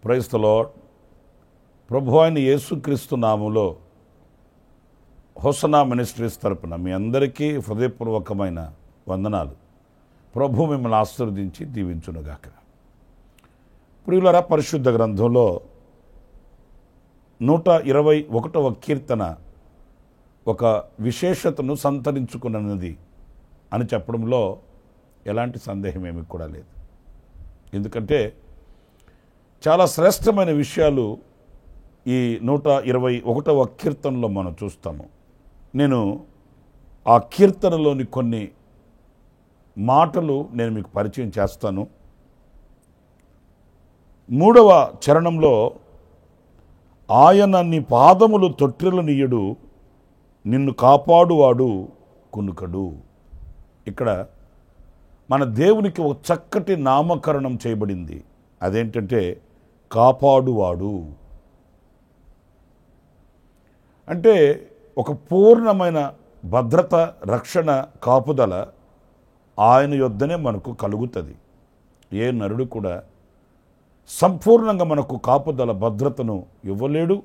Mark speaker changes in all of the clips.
Speaker 1: Praise the lord. ప్రభు అయిన యేసుక్రీస్తు నామములో హోసన్నా మినిస్ట్రీస్ తరపున మీ అందరికీ హృదయపూర్వకమైన వందనాలు. ప్రభు మిమ్మల్ని ఆశీర్వదించి దీవించునుగాక. ప్రియులారా, పరిశుద్ధ గ్రంథంలో 121వ కీర్తన ఒక విశేషతను సంతరించుకున్నది అని చెప్పడంలో ఎలాంటి సందేహం ఏమీ కూడా లేదు. ఎందుకంటే చాలా శ్రేష్టమైన విషయాలు ఈ 121వ కీర్తనలో మనం చూస్తాము. నేను ఆ కీర్తనలోని కొన్ని మాటలు నేను మీకు పరిచయం చేస్తాను. 3వ చరణంలో ఆయన నీ పాదములు తొట్టిల్లనీయుడు, నిన్ను కాపాడువాడు కునుకడు. ఇక్కడ మన దేవునికి ఒక చక్కటి నామకరణం చేయబడింది. అదేంటంటే కాపాడువాడు. అంటే ఒక పూర్ణమైన భద్రత, రక్షణ, కాపుదల ఆయన యొద్దనే మనకు కలుగుతుంది. ఏ నరుడు కూడా సంపూర్ణంగా మనకు కాపుదల, భద్రతను ఇవ్వలేడు.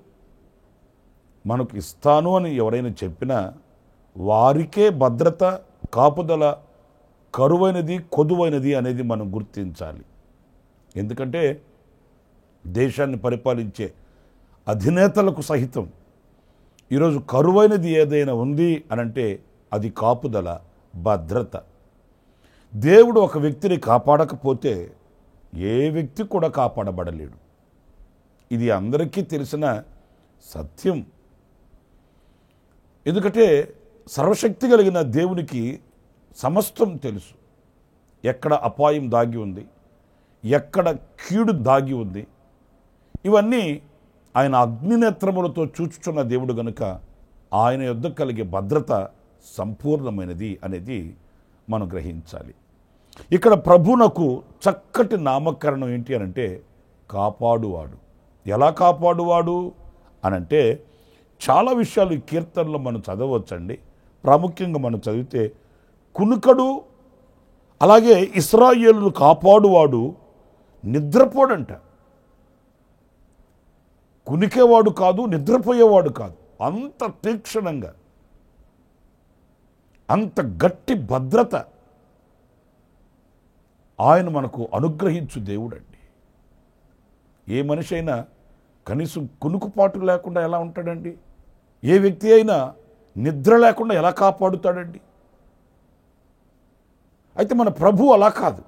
Speaker 1: మనకు ఇస్తాను అని ఎవరైనా చెప్పినా వారికే భద్రత, కాపుదల కరువైనది, కొదువైనది అనేది మనం గుర్తించాలి. ఎందుకంటే దేశాన్ని పరిపాలించే అధినేతలకు సహితం ఈరోజు కరువైనది ఏదైనా ఉంది అనంటే అది కాపుదల, భద్రత. దేవుడు ఒక వ్యక్తిని కాపాడకపోతే ఏ వ్యక్తి కూడా కాపాడబడలేడు. ఇది అందరికీ తెలిసిన సత్యం. ఎందుకంటే సర్వశక్తి కలిగిన దేవునికి సమస్తం తెలుసు. ఎక్కడ అపాయం దాగి ఉంది, ఎక్కడ కీడు దాగి ఉంది, ఇవన్నీ ఆయన అగ్నినేత్రములతో చూచుచున్న దేవుడు గనుక ఆయన యొద్ద కలిగే భద్రత సంపూర్ణమైనది అనేది మనం గ్రహించాలి. ఇక్కడ ప్రభునకు చక్కటి నామకరణం ఏంటి అనంటే కాపాడువాడు. ఎలా కాపాడువాడు అనంటే చాలా విషయాలు ఈ కీర్తనలో మనం చదవచ్చండి. ప్రాముఖ్యంగా మనం చదివితే కునుకడు, అలాగే ఇశ్రాయేలును కాపాడువాడు నిద్రపోడంట. కునికేవాడు కాదు, నిద్రపోయేవాడు కాదు. అంత తీక్షణంగా, అంత గట్టి భద్రత ఆయన మనకు అనుగ్రహించు దేవుడండి. ఏ మనిషి అయినా కనీసం కునుకుపాటు లేకుండా ఎలా ఉంటాడండి? ఏ వ్యక్తి అయినా నిద్ర లేకుండా ఎలా కాపాడుతాడండి? అయితే మన ప్రభు అలా కాదు,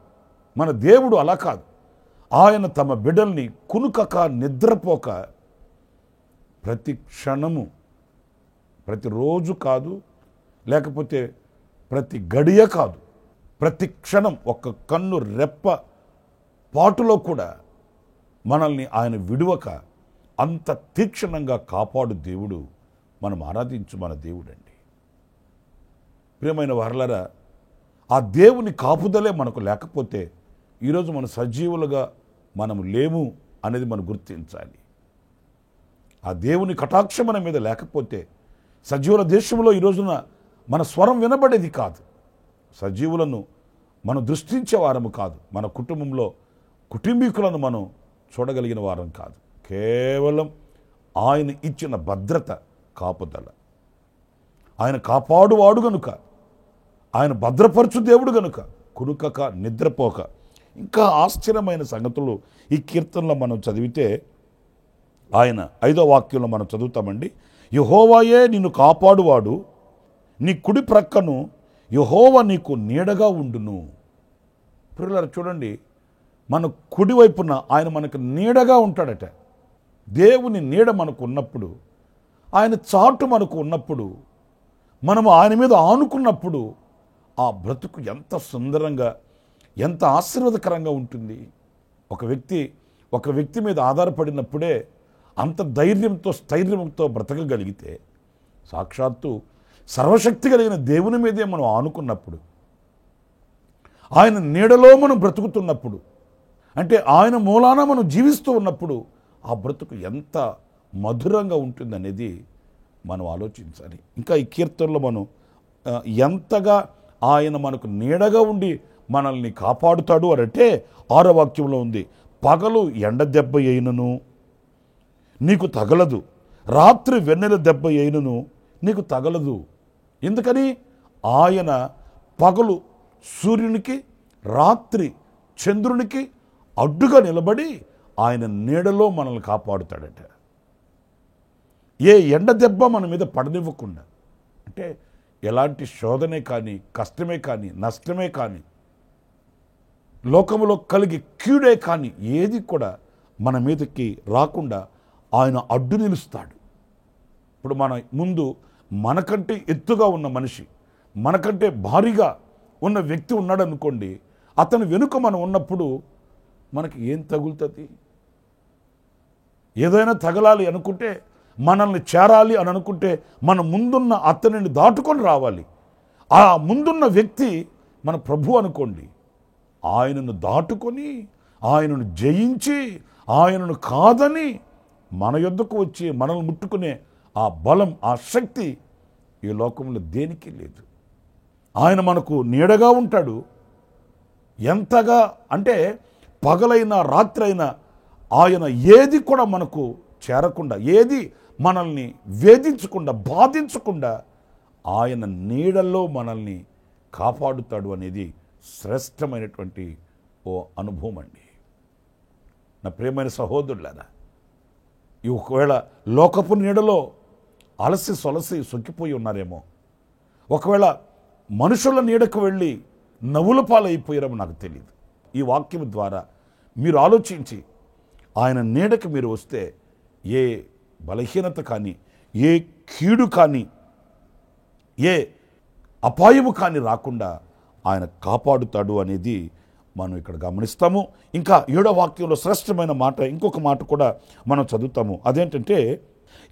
Speaker 1: మన దేవుడు అలా కాదు. ఆయన తమ బిడ్డల్ని కునుకక, నిద్రపోక ప్రతి క్షణము, ప్రతిరోజు కాదు, లేకపోతే ప్రతి గడియ కాదు, ప్రతి క్షణం ఒక్క కన్ను రెప్ప పాటులో కూడా మనల్ని ఆయన విడువక అంత తీక్షణంగా కాపాడు దేవుడు మనం ఆరాధించు మన దేవుడండి. ప్రియమైన వారలారా, ఆ దేవుని కాపుదలే మనకు లేకపోతే ఈరోజు మన సజీవులుగా మనము లేము అనేది మనం గుర్తించాలి. ఆ దేవుని కటాక్షం మన మీద లేకపోతే సజీవుల దేశంలో ఈరోజున మన స్వరం వినబడేది కాదు. సజీవులను మనం దృష్టించే వారము కాదు. మన కుటుంబంలో కుటుంబీకులను మనం చూడగలిగిన వారం కాదు. కేవలం ఆయన ఇచ్చిన భద్రత, కాపుదల. ఆయన కాపాడువాడు గనుక, ఆయన భద్రపరచు దేవుడు గనుక కునుకక, నిద్రపోక. ఇంకా ఆశ్చర్యమైన సంగతులు ఈ కీర్తనలో మనం చదివితే ఆయన 5వ వాక్యంలో మనం చదువుతామండి. యెహోవాయే నిన్ను కాపాడువాడు, నీ కుడి ప్రక్కను యెహోవా నీకు నీడగా ఉండును. ప్రియులారా చూడండి, మన కుడివైపున ఆయన మనకు నీడగా ఉంటాడట. దేవుని నీడ మనకు ఉన్నప్పుడు, ఆయన చాటు మనకు ఉన్నప్పుడు, మనము ఆయన మీద ఆనుకున్నప్పుడు ఆ బ్రతుకు ఎంత సుందరంగా, ఎంత ఆశీర్వాదకరంగా ఉంటుంది. ఒక వ్యక్తి మీద ఆధారపడినప్పుడే అంత ధైర్యంతో స్థైర్యంతో బ్రతకగలిగితే, సాక్షాత్తు సర్వశక్తి కలిగిన దేవుని మీదే మనం ఆనుకున్నప్పుడు, ఆయన నీడలో మనం బ్రతుకుతున్నప్పుడు, అంటే ఆయన మూలాన మనం జీవిస్తూ ఉన్నప్పుడు ఆ బ్రతుకు ఎంత మధురంగా ఉంటుందనేది మనం ఆలోచించాలి. ఇంకా ఈ కీర్తనలో మనం ఎంతగా ఆయన మనకు నీడగా ఉండి మనల్ని కాపాడుతాడు అనంటే 6వ వాక్యంలో ఉంది, పగలు ఎండ దెబ్బ అయినను నీకు తగలదు, రాత్రి వెన్నెల దెబ్బ అయినను నీకు తగలదు. ఎందుకని? ఆయన పగలు సూర్యునికి, రాత్రి చంద్రునికి అడ్డుగా నిలబడి ఆయన నీడలో మనల్ని కాపాడుతాడట. ఏ ఎండ దెబ్బ మన మీద పడనివ్వకుండా, అంటే ఎలాంటి శోధనే కానీ, కష్టమే కానీ, నష్టమే కానీ, లోకములో కలిగి కీడే కానీ ఏది కూడా మన మీదకి రాకుండా ఆయన అడ్డు నిలుస్తాడు. ఇప్పుడు మన ముందు మనకంటే ఎత్తుగా ఉన్న మనిషి, మనకంటే భారీగా ఉన్న వ్యక్తి ఉన్నాడు అనుకోండి, అతని వెనుక మనం ఉన్నప్పుడు మనకి ఏం తగులుతుంది? ఏదైనా తగలాలి అనుకుంటే, మనల్ని చేరాలి అని అనుకుంటే మన ముందున్న అతనిని దాటుకొని రావాలి. ఆ ముందున్న వ్యక్తి మన ప్రభు అనుకోండి, ఆయనను దాటుకొని, ఆయనను జయించి, ఆయనను కాదని మన యొద్దకు వచ్చి మనల్ని ముట్టుకునే ఆ బలం, ఆ శక్తి ఈ లోకంలో దేనికి లేదు. ఆయన మనకు నీడగా ఉంటాడు. ఎంతగా అంటే పగలైనా రాత్రైనా ఆయన ఏది కూడా మనకు చేరకుండా, ఏది మనల్ని వేధించకుండా, బాధించకుండా ఆయన నీడల్లో మనల్ని కాపాడుతాడు అనేది శ్రేష్టమైనటువంటి ఓ అనుభవం అండి. నా ప్రియమైన సహోదరులారా, ఈ ఒకవేళ లోకపు నీడలో అలసి సొలసి సొక్కిపోయి ఉన్నారేమో, ఒకవేళ మనుషుల నీడకు వెళ్ళి నవ్వుల పాలైపోయారేమో నాకు తెలియదు. ఈ వాక్యం ద్వారా మీరు ఆలోచించి ఆయన నీడకి మీరు వస్తే ఏ బలహీనత కానీ, ఏ కీడు కానీ, ఏ అపాయము కానీ రాకుండా ఆయన కాపాడుతాడు అనేది మనం ఇక్కడ గమనిస్తాము. ఇంకా 7వ వాక్యంలో శ్రేష్టమైన మాట, ఇంకొక మాట కూడా మనం చదువుతాము. అదేంటంటే,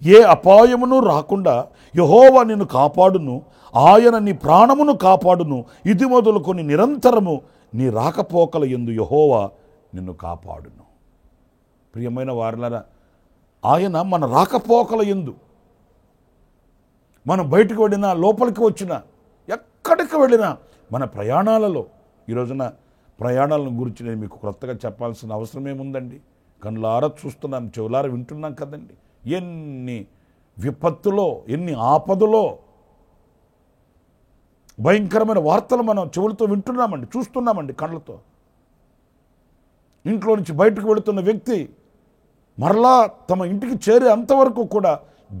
Speaker 1: ఏ అపాయమును రాకుండా యెహోవా నిన్ను కాపాడును, ఆయన నీ ప్రాణమును కాపాడును, ఇది మొదలుకొని నిరంతరము నీ రాకపోకల యందు యెహోవా నిన్ను కాపాడును. ప్రియమైన వారలారా, ఆయన మన రాకపోకల యందు, మనం బయటకు వెళ్ళినా, లోపలికి వచ్చినా, ఎక్కడికి వెళ్ళినా, మన ప్రయాణాలలో, ఈ రోజున ప్రయాణాలను గురించి నేను మీకు కొత్తగా చెప్పాల్సిన అవసరం ఏముందండి? కళ్ళారా చూస్తున్నాం, చెవులారా వింటున్నాం కదండి. ఎన్ని విపత్తులో, ఎన్ని ఆపదలో, భయంకరమైన వార్తలు మనం చెవులతో వింటున్నామండి, చూస్తున్నామండి కళ్ళతో. ఇంట్లో నుంచి బయటకు వెళుతున్న వ్యక్తి మరలా తమ ఇంటికి చేరే అంతవరకు కూడా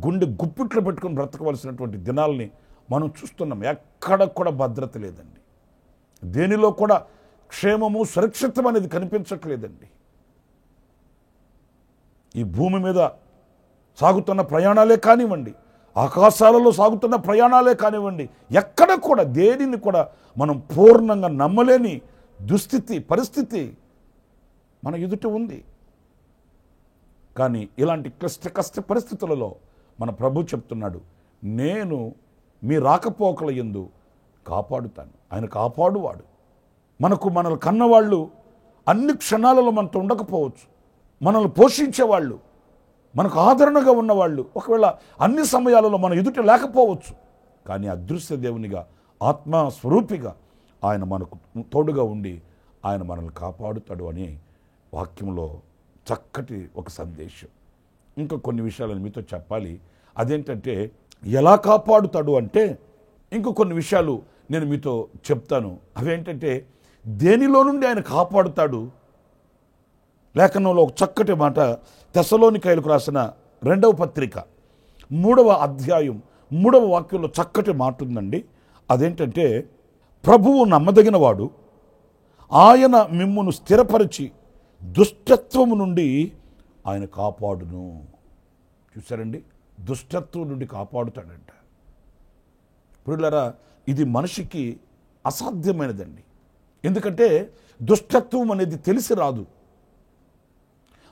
Speaker 1: గుండె గుప్పిట్లో పెట్టుకుని బ్రతకవలసినటువంటి దినాల్ని మనం చూస్తున్నాం. ఎక్కడ కూడా భద్రత లేదండి, దేనిలో కూడా క్షేమము, సురక్షితం అనేది కనిపించట్లేదండి. ఈ భూమి మీద సాగుతున్న ప్రయాణాలే కానివ్వండి, ఆకాశాలలో సాగుతున్న ప్రయాణాలే కానివ్వండి, ఎక్కడ కూడా దేనిని కూడా మనం పూర్ణంగా నమ్మలేని దుస్థితి, పరిస్థితి మన ఎదుట ఉంది. కానీ ఇలాంటి కష్ట పరిస్థితులలో మన ప్రభు చెప్తున్నాడు, నేను మీ రాకపోకల యందు కాపాడుతాను. ఆయన కాపాడువాడు. మనల్ని కన్నవాళ్ళు అన్ని క్షణాలలో మనతో ఉండకపోవచ్చు, మనల్ని పోషించేవాళ్ళు, మనకు ఆదరణగా ఉన్నవాళ్ళు ఒకవేళ అన్ని సమయాలలో మన ఎదుట లేకపోవచ్చు. కానీ అదృశ్య దేవునిగా, ఆత్మస్వరూపిగా ఆయన మనకు తోడుగా ఉండి ఆయన మనల్ని కాపాడుతాడు అనే వాక్యంలో చక్కటి ఒక సందేశం. ఇంకా కొన్ని విషయాలను మీతో చెప్పాలి. అదేంటంటే, ఎలా కాపాడుతాడు అంటే, ఇంకో కొన్ని విషయాలు నేను మీతో చెప్తాను. అవేంటంటే, దేనిలో నుండి ఆయన కాపాడుతాడు. లేఖనంలో ఒక చక్కటి మాట, తెస్సలోనికైలకు రాసిన 2వ పత్రిక 3వ అధ్యాయం 3వ వాక్యంలో చక్కటి మాట ఉందండి. అదేంటంటే, ప్రభువు నమ్మదగినవాడు, ఆయన మిమ్మును స్థిరపరిచి దుష్టత్వము నుండి ఆయన కాపాడును. చూసారండి, దుష్టత్వం నుండి కాపాడుతాడంట. ప్రియులారా, ఇది మనిషికి అసాధ్యమైనదండి. ఎందుకంటే దుష్టత్వం అనేది తెలిసి రాదు.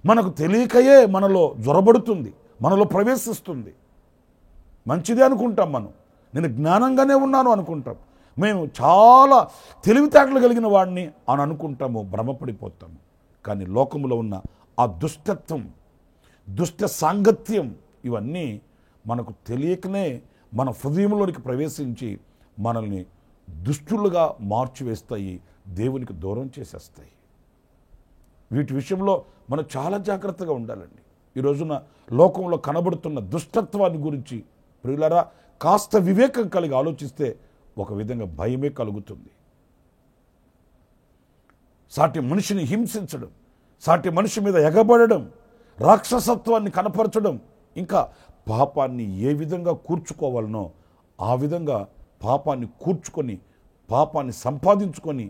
Speaker 1: మనకు తెలియకయే మనలో జ్వరబడుతుంది, మనలో ప్రవేశిస్తుంది. మంచిదే అనుకుంటాం, నేను జ్ఞానంగానే ఉన్నాను అనుకుంటాం, మేము చాలా తెలివితేటలు కలిగిన వాడిని అని అనుకుంటాము, భ్రమపడిపోతాము. కానీ లోకములో ఉన్న ఆ దుష్టత్వం, దుష్ట సాంగత్యం ఇవన్నీ మనకు తెలియకనే మన హృదయంలోనికి ప్రవేశించి మనల్ని దుష్టులుగా మార్చివేస్తాయి, దేవునికి దూరం చేసేస్తాయి. వీటి విషయంలో మనం చాలా జాగ్రత్తగా ఉండాలండి. ఈ రోజున లోకంలో కనబడుతున్న దుష్టత్వాన్ని గురించి ప్రియులారా కాస్త వివేకం కలిగి ఆలోచిస్తే ఒక విధంగా భయమే కలుగుతుంది. సాటి మనిషిని హింసించడం, సాటి మనిషి మీద ఎగబడడం, రాక్షసత్వాన్ని కనపరచడం, ఇంకా పాపాన్ని ఏ విధంగా కూర్చుకోవాలనో ఆ విధంగా పాపాన్ని కూర్చుకొని పాపాన్ని సంపాదించుకొని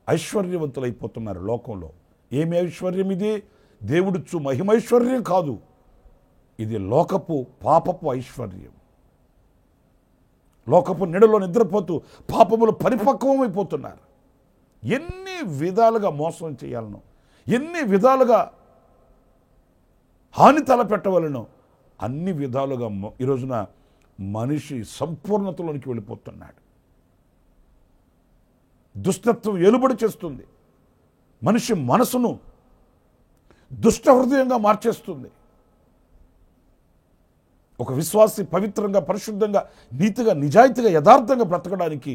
Speaker 1: ఐశ్వర్యవంతులైపోతున్నారు లోకంలో. ఏమి ఐశ్వర్యం ఇది? దేవుడిచ్చు మహిమైశ్వర్యం కాదు, ఇది లోకపు పాపపు ఐశ్వర్యం. లోకపు నీడలో నిద్రపోతూ పాపములు పరిపక్వమైపోతున్నారు. ఎన్ని విధాలుగా మోసం చేయాలనో, ఎన్ని విధాలుగా హాని తలపెట్టవలనో అన్ని విధాలుగా ఈ రోజున మనిషి సంపూర్ణతలోనికి వెళ్ళిపోతున్నాడు. దుష్టత్వం ఏలుబడి చేస్తుంది, మనిషి మనసును దుష్ట హృదయంగా మార్చేస్తుంది. ఒక విశ్వాసి పవిత్రంగా, పరిశుద్ధంగా, నీతిగా, నిజాయితీగా, యథార్థంగా బ్రతకడానికి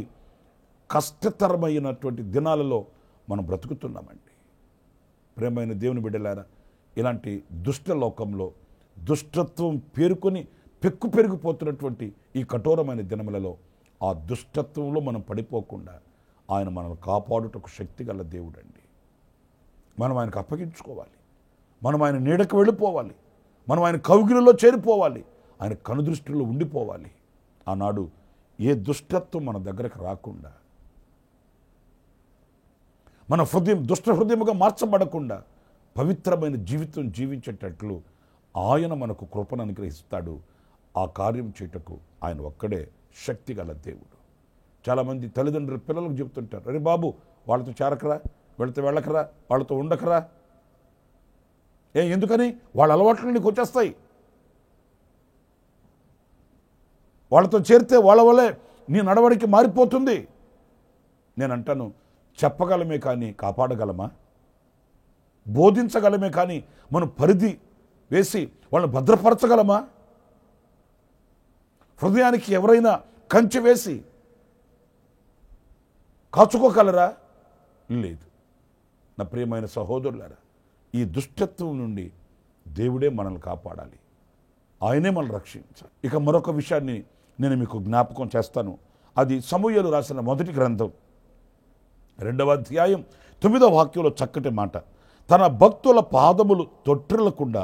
Speaker 1: కష్టతరమైనటువంటి దినాలలో మనం బ్రతుకుతున్నామండి. ప్రేమైన దేవుని బిడ్డలారా, ఇలాంటి దుష్ట లోకంలో దుష్టత్వం పేరుకొని పెక్కు పెరిగిపోతున్నటువంటి ఈ కఠోరమైన దినములలో ఆ దుష్టత్వంలో మనం పడిపోకుండా ఆయన మనల్ని కాపాడుటకు శక్తి గల దేవుడండి. మనం ఆయనకు అప్పగించుకోవాలి, మనం ఆయన నీడకు వెళ్ళిపోవాలి, మనం ఆయన కౌగిలిలో చేరిపోవాలి, ఆయన కనుదృష్టిలో ఉండిపోవాలి. ఆనాడు ఏ దుష్టత్వం మన దగ్గరకు రాకుండా, మన హృదయం దుష్ట హృదయముగా మార్చబడకుండా పవిత్రమైన జీవితం జీవించేటట్లు ఆయన మనకు కృపను అనుగ్రహిస్తాడు. ఆ కార్యం చేయటకు ఆయన ఒక్కడే శక్తి గల దేవుడు. చాలామంది తల్లిదండ్రులు పిల్లలకు చెబుతుంటారు, అరే బాబు వాళ్ళతో చేరకరా, వెళితే వెళ్ళకరా, వాళ్ళతో ఉండకరా. ఎందుకని? వాళ్ళ అలవాట్లు నీకు వచ్చేస్తాయి. వాళ్ళతో చేరితే వాళ్ళ వల్లే నీ నడవడికి మారిపోతుంది. నేను అంటాను, చెప్పగలమే కానీ కాపాడగలమా? బోధించగలమే కానీ మనం పరిధి వేసి వాళ్ళని భద్రపరచగలమా? హృదయానికి ఎవరైనా కంచె వేసి కాచుకోగలరా? లేదు. నా ప్రియమైన సహోదరులారా, ఈ దుష్టత్వం నుండి దేవుడే మనల్ని కాపాడాలి, ఆయనే మనల్ని రక్షించాలి. ఇక మరొక విషయాన్ని నేను మీకు జ్ఞాపకం చేస్తాను. అది సమూయేలు రాసిన మొదటి గ్రంథం 2వ అధ్యాయం 9వ వాక్యంలో చక్కటి మాట, తన భక్తుల పాదములు తొట్టిల్లకుండా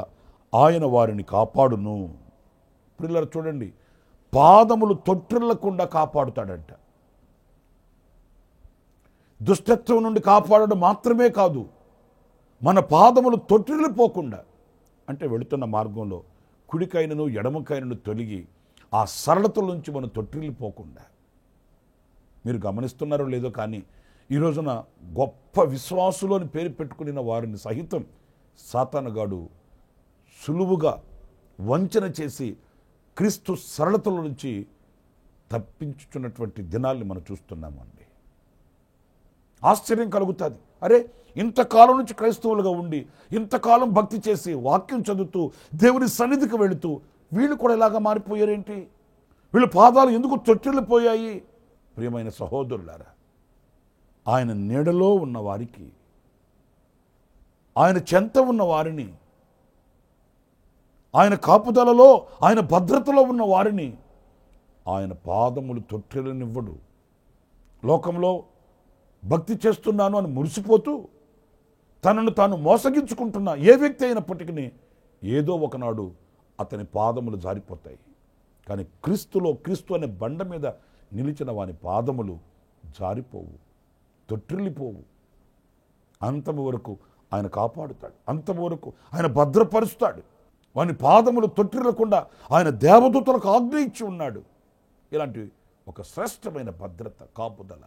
Speaker 1: ఆయన వారిని కాపాడును. పిల్లలు చూడండి, పాదములు తొట్టిల్లకుండా కాపాడుతాడంట. దుష్టత్వం నుండి కాపాడడం మాత్రమే కాదు, మన పాదములు తొట్టిల్లిపోకుండా, అంటే వెళుతున్న మార్గంలో కుడికైనను ఎడమకైనను తొలగి ఆ సరళతల నుంచి మనం తొట్టిల్లిపోకుండా. మీరు గమనిస్తున్నారో లేదో కానీ ఈ రోజున గొప్ప విశ్వాసులోని పేరు పెట్టుకున్న వారిని సహితం సాతానుగాడు సులువుగా వంచన చేసి క్రీస్తు సరళతల నుంచి తప్పించుతున్నటువంటి దినాల్ని మనం చూస్తున్నామండి. ఆశ్చర్యం కలుగుతుంది. అరే, ఇంతకాలం నుంచి క్రైస్తవులుగా ఉండి ఇంతకాలం భక్తి చేసి వాక్యం చదువుతూ దేవుని సన్నిధికి వెళుతూ వీళ్ళు కూడా ఇలాగా మారిపోయారేంటి? వీళ్ళ పాదాలు ఎందుకు తొట్టిల్లిపోయాయి? ప్రియమైన సహోదరులారా, ఆయన నీడలో ఉన్న వారికి, ఆయన చెంత ఉన్న వారిని, ఆయన కాపుదలలో, ఆయన భద్రతలో ఉన్న వారిని ఆయన పాదములు తొట్టిల్లనివ్వడు. లోకంలో భక్తి చేస్తున్నాను అని మురిసిపోతూ తనను తాను మోసగించుకుంటున్న ఏ వ్యక్తి అయినప్పటికీ ఏదో ఒకనాడు అతని పాదములు జారిపోతాయి. కానీ క్రీస్తు అనే బండ మీద నిలిచిన వాని పాదములు జారిపోవు, తొట్టిల్లిపోవు. అంతము వరకు ఆయన కాపాడుతాడు, అంతము వరకు ఆయన భద్రపరుస్తాడు. వాని పాదములు తొట్టిల్లకుండా ఆయన దేవదూతలకు ఆజ్ఞ ఇచ్చి ఉన్నాడు. ఇలాంటి ఒక శ్రేష్టమైన భద్రత, కాపుదల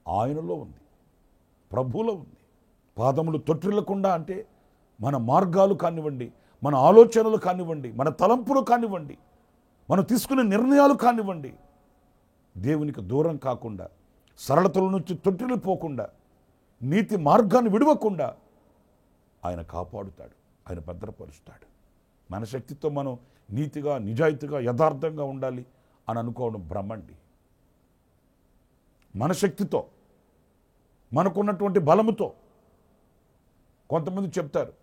Speaker 1: ఆయనలో ఉంది, ప్రభువులో ఉంది. పాదములు తొట్టిల్లకుండా అంటే మన మార్గాలు కానివ్వండి, మన ఆలోచనలు కానివ్వండి, మన తలంపులు కానివ్వండి, మనం తీసుకునే నిర్ణయాలు కానివ్వండి, దేవునికి దూరం కాకుండా, సరళతల నుంచి తొట్టిల్లిపోకుండా, నీతి మార్గాన్ని విడవకుండా ఆయన కాపాడుతాడు, ఆయన భద్రపరుస్తాడు. మన శక్తితో మనం నీతిగా, నిజాయితీగా, యథార్థంగా ఉండాలి అని అనుకోవడం భ్రమండి. మన శక్తితో, మనకున్నటువంటి బలముతో, కొంతమంది చెప్తారు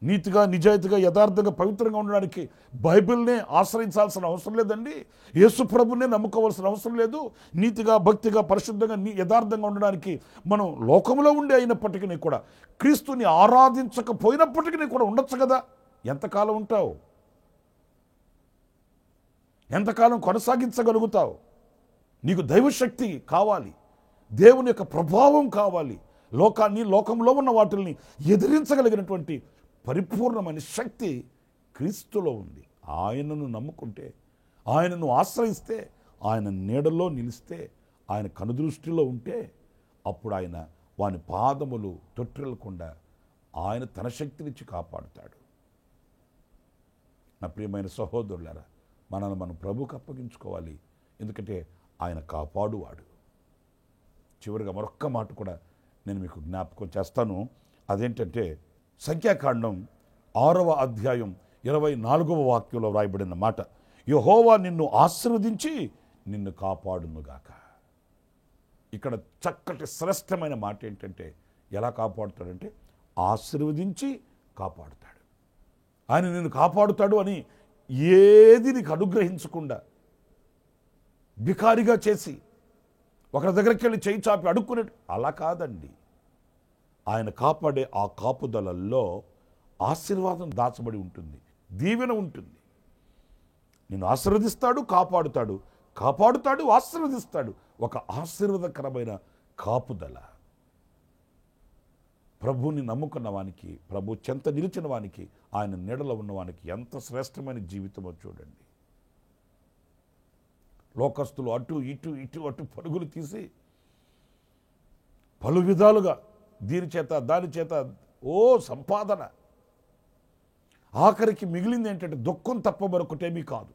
Speaker 1: నీతిగా, నిజాయితీగా, యథార్థంగా, పవిత్రంగా ఉండడానికి బైబిల్నే ఆశ్రయించాల్సిన అవసరం లేదండి, యేసు ప్రభునే నమ్ముకోవాల్సిన అవసరం లేదు, నీతిగా, భక్తిగా, పరిశుద్ధంగా, యథార్థంగా ఉండడానికి మనం లోకంలో ఉండే అయినప్పటికీ కూడా, క్రీస్తుని ఆరాధించకపోయినప్పటికీ కూడా ఉండొచ్చు కదా. ఎంతకాలం ఉంటావు? ఎంతకాలం కొనసాగించగలుగుతావు? నీకు దైవశక్తి కావాలి, దేవుని యొక్క ప్రభావం కావాలి, లోకాన్ని, లోకంలో ఉన్న వాటిల్ని ఎదిరించగలిగినటువంటి పరిపూర్ణమైన శక్తి క్రీస్తులో ఉంది. ఆయనను నమ్ముకుంటే, ఆయనను ఆశ్రయిస్తే, ఆయన నీడలో నిలిస్తే, ఆయన కనుదృష్టిలో ఉంటే, అప్పుడు ఆయన వాని పాదములు తొట్టిల్లకుండా ఆయన తన శక్తినిచ్చి కాపాడుతాడు. నా ప్రియమైన సహోదరులారా, మనల్ని మనం ప్రభువుకు అప్పగించుకోవాలి, ఎందుకంటే ఆయన కాపాడువాడు. చివరిగా మరొక్క మాట కూడా నేను మీకు జ్ఞాపకం చేస్తాను. అదేంటంటే సంఖ్యాకాండం 6వ అధ్యాయం 24వ వాక్యంలో వ్రాయబడిన మాట, యెహోవా నిన్ను ఆశీర్వదించి నిన్ను కాపాడునుగాక. ఇక్కడ చక్కటి శ్రేష్టమైన మాట ఏంటంటే, ఎలా కాపాడుతాడంటే ఆశీర్వదించి కాపాడుతాడు. ఆయన నిన్ను కాపాడుతాడు అని ఏది నీకు అనుగ్రహించకుండా, బికారిగా చేసి, ఒకరి దగ్గరికి వెళ్ళి చేయి చాపి అడుక్కునే అలా కాదండి. ఆయన కాపాడే ఆ కాపుదలల్లో ఆశీర్వాదం దాచబడి ఉంటుంది, దీవెన ఉంటుంది. నిన్ను ఆశీర్వదిస్తాడు, కాపాడుతాడు, కాపాడుతాడు, ఆశీర్వదిస్తాడు. ఒక ఆశీర్వాదకరమైన కాపుదల. ప్రభువుని నమ్ముకున్న వానికి, ప్రభు చెంత నిలిచిన వానికి, ఆయన నీడలో ఉన్నవానికి ఎంత శ్రేష్టమైన జీవితమో చూడండి. లోకస్తులు అటు ఇటు ఇటు అటు పరుగులు తీసి పలు విధాలుగా దీని చేత దాని చేత సంపాదన, ఆఖరికి మిగిలింది ఏంటంటే దుఃఖం తప్ప మరొకటేమీ కాదు.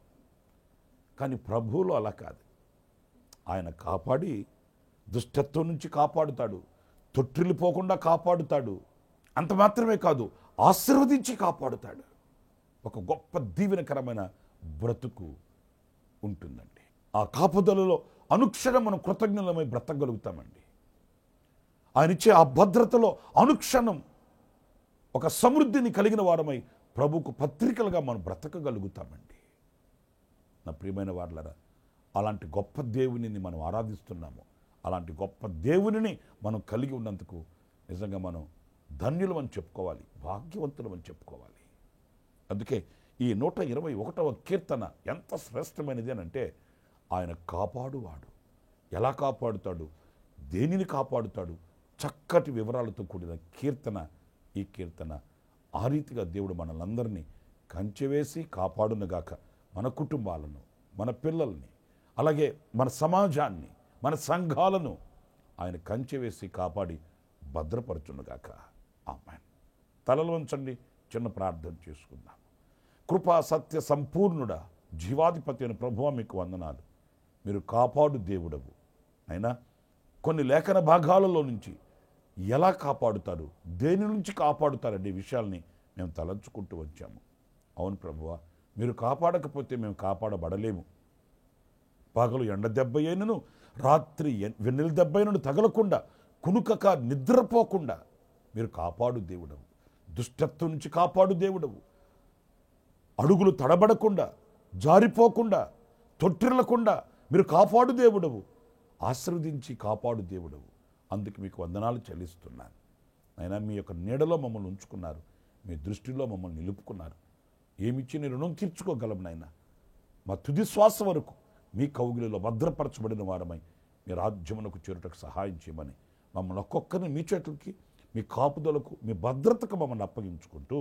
Speaker 1: కానీ ప్రభువులో అలా కాదు. ఆయన కాపాడి దుష్టత్వం నుంచి కాపాడుతాడు, తొట్టిల్లిపోకుండా కాపాడుతాడు. అంత మాత్రమే కాదు, ఆశీర్వదించి కాపాడుతాడు. ఒక గొప్ప దీవెనకరమైన బ్రతుకు ఉంటుందండి. ఆ కాపుదలలో అనుక్షణం మనం కృతజ్ఞులమై బ్రతకగలుగుతామండి. ఆయన ఇచ్చే ఆ భద్రతలో అనుక్షణం ఒక సమృద్ధిని కలిగిన వారమై ప్రభుకు పత్రికలుగా మనం బ్రతకగలుగుతామండి. నా ప్రియమైన వారలారా, అలాంటి గొప్ప దేవునిని మనం ఆరాధిస్తున్నాము. అలాంటి గొప్ప దేవునిని మనం కలిగి ఉన్నందుకు నిజంగా మనం ధన్యులమని చెప్పుకోవాలి, భాగ్యవంతులమని చెప్పుకోవాలి. అందుకే ఈ 121వ కీర్తన ఎంత శ్రేష్టమైనది అని అంటే, ఆయన కాపాడువాడు. ఎలా కాపాడుతాడు, దేనిని కాపాడుతాడు, చక్కటి వివరాలతో కూడిన కీర్తన ఈ కీర్తన. ఆ రీతిగా దేవుడు మనలందరినీ కంచెవేసి కాపాడునుగాక. మన కుటుంబాలను, మన పిల్లల్ని, అలాగే మన సమాజాన్ని, మన సంఘాలను ఆయన కంచెవేసి కాపాడి భద్రపరచునుగాక. ఆమేన్. తలలు వంచండి, చిన్న ప్రార్థన చేసుకుందాం. కృపా సత్య సంపూర్ణుడా, జీవాధిపతి అయిన ప్రభువా, మీకు వందనాలు. మీరు కాపాడు దేవుడవు. అయినా కొన్ని లేఖన భాగాలలో నుంచి ఎలా కాపాడుతారు, దేని నుంచి కాపాడుతారనే విషయాల్ని మేము తలంచుకుంటూ వచ్చాము. అవును ప్రభువా, మీరు కాపాడకపోతే మేము కాపాడబడలేము. పగలు ఎండ దెబ్బ అయినను, రాత్రి వెన్నెల దెబ్బ అయినను తగలకుండా, కునుకక నిద్రపోకుండా మీరు కాపాడు దేవుడవు. దుష్టత్వం నుంచి కాపాడు దేవుడవు. అడుగులు తడబడకుండా, జారిపోకుండా, తొట్టిల్లకుండా మీరు కాపాడు దేవుడవు. ఆశీర్వదించి కాపాడు దేవుడవు. అందుకు మీకు వందనాలు చెల్లిస్తున్నాను. అయినా మీ యొక్క నీడలో మమ్మల్ని ఉంచుకున్నారు, మీ దృష్టిలో మమ్మల్ని నిలుపుకున్నారు. ఏమిచ్చి నీ రుణం తీర్చుకోగలం నాయన. మా తుది శ్వాస వరకు మీ కౌగిలిలో భద్రపరచబడిన వారమై మీ రాజ్యమునకు చేరుటకు సహాయం చేయమని మమ్మల్ని ఒక్కొక్కరిని మీ చేతులకి, మీ కాపుదలకు, మీ భద్రతకు మమ్మల్ని అప్పగించుకుంటూ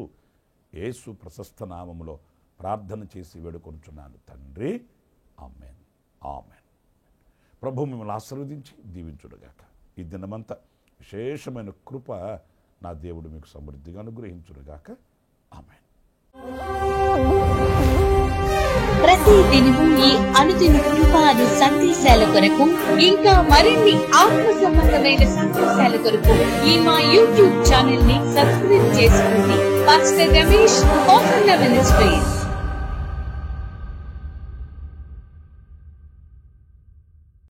Speaker 1: యేసు ప్రశస్త నామములో ప్రార్థన చేసి వేడుకొనుచున్నాను తండ్రి. ఆమేన్, ఆమేన్. ప్రభు మిమ్మల్ని ఆశీర్వదించి దీవించుడుగాక. ఈ దినమంతా విశేషమైన కృప నా దేవుడు మీకు సమృద్ధిగా అనుగ్రహించునుగాక. ఆమేన్.
Speaker 2: ప్రతి దినము ఈ అనుదిన కృపాను సందేశాల కొరకు, ఇంకా మరిన్ని ఆత్మ సంబంధమైన సందేశాల కొరకు ఈ మా యూట్యూబ్ ఛానల్ ని సబ్స్క్రైబ్ చేసుకోండి. Pastor Ramesh, Kosanna ministries.